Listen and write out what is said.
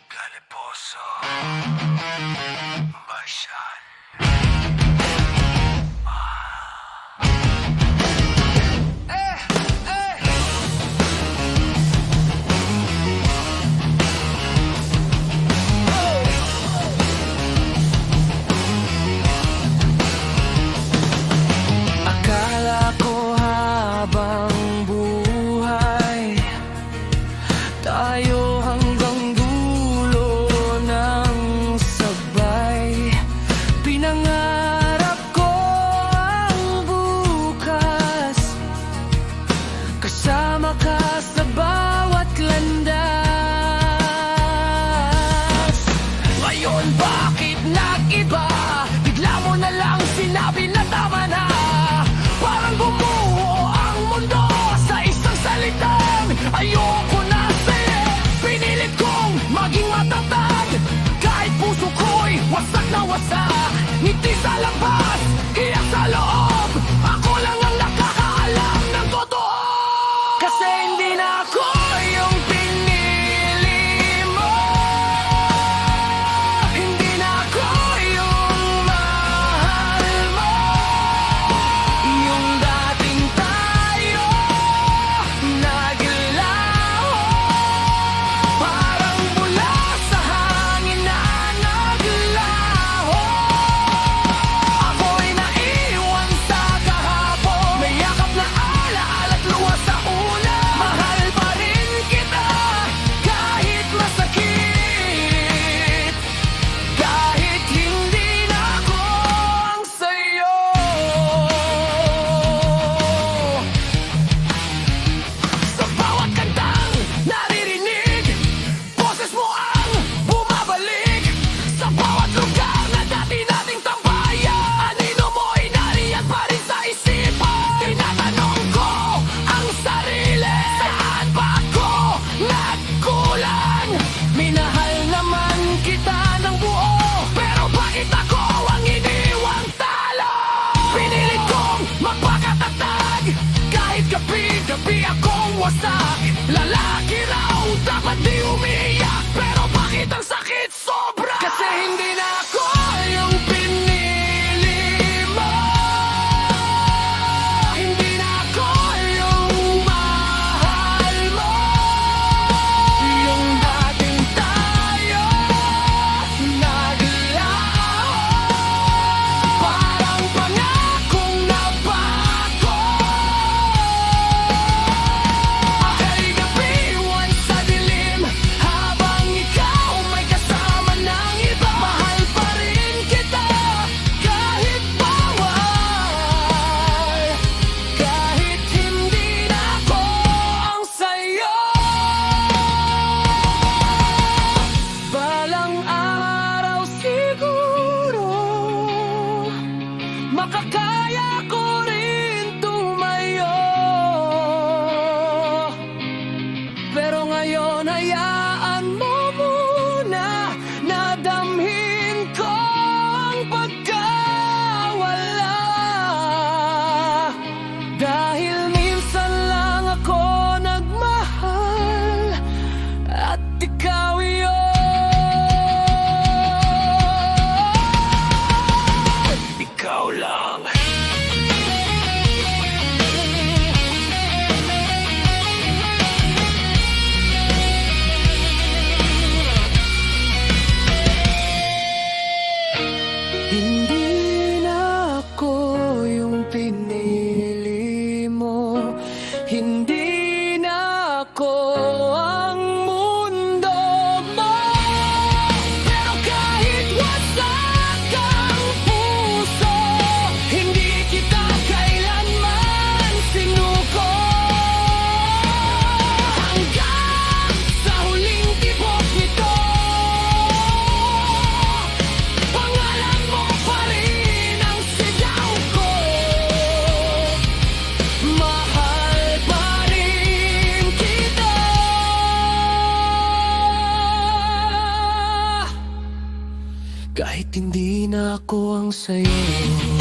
Caliposo Marshall. Akala ko habang buhay tayo hanggang dulo ng sabay. Pinangarap ko ang bukas, kasama ka sa bawat landas. Ngayon bakit nag-iba? Bigla mo na lang sinabi na tama na. Parang bumuo ang mundo sa isang salitang ayoko na sa'yo. Pinilit kong maging matatag, kahit puso ko'y wasak na wasak. Ngiti sa labas, iyak sa loob, ako lang ang nakakaalam ng totoo. Kasi hindi na ako yung pinili mo, hindi na ako yung mahal mo. Yung dating tayo naglaho, parang mula sa hangin na naglaho. Ako'y naiwan sa kahapon, may yakap na alaala't luha sa una. Mahal pa rin kita kahit masakit, kahit hindi na ako ang sayo. Sa bawat kantang naririnig, boses mo ang bumabalik. Sa bawat lugar na dati nating tambayan, anino mo'y nariyan pa rin sa isipan. Tinatanong ko ang sarili, saan ba ako nagkulang? Minahal naman kita ng buo, pero bakit ako ang iniwang talo? Pinilit kong magpakatatag, kahit gabi-gabi akong wasak. Lalaki raw dapat di umiiyak, pero bakit ang sakit sobra? Kasi hindi na ako yung pinili mo, hindi na ako yung mahal mo. Yung dating tayo naglaho, parang pangakong nabago. Aka'y gabiwan sa dilim, habang ikaw may kasama ng iba. Mahal pa rin kita kahit bawal, kahit hindi na ako ang sayo. Balang araw siguro makakaya ko rin tumayo, pero ngayon hayaan mo muna na damhin ko ang pagkawala. Dahil minsan lang ako nagmahal, at ikaw yun. Ikaw lang. Hindi na ako yung pinili mo, hindi na ako ang mundo mo. Pero kahit wasak ang puso, hindi kita kailanman sinuko. Hanggang sa huling tibok nito, pangalan mo pa rin ang sigaw ko. Mahal pa rin kita kahit hindi na ako ang sayo.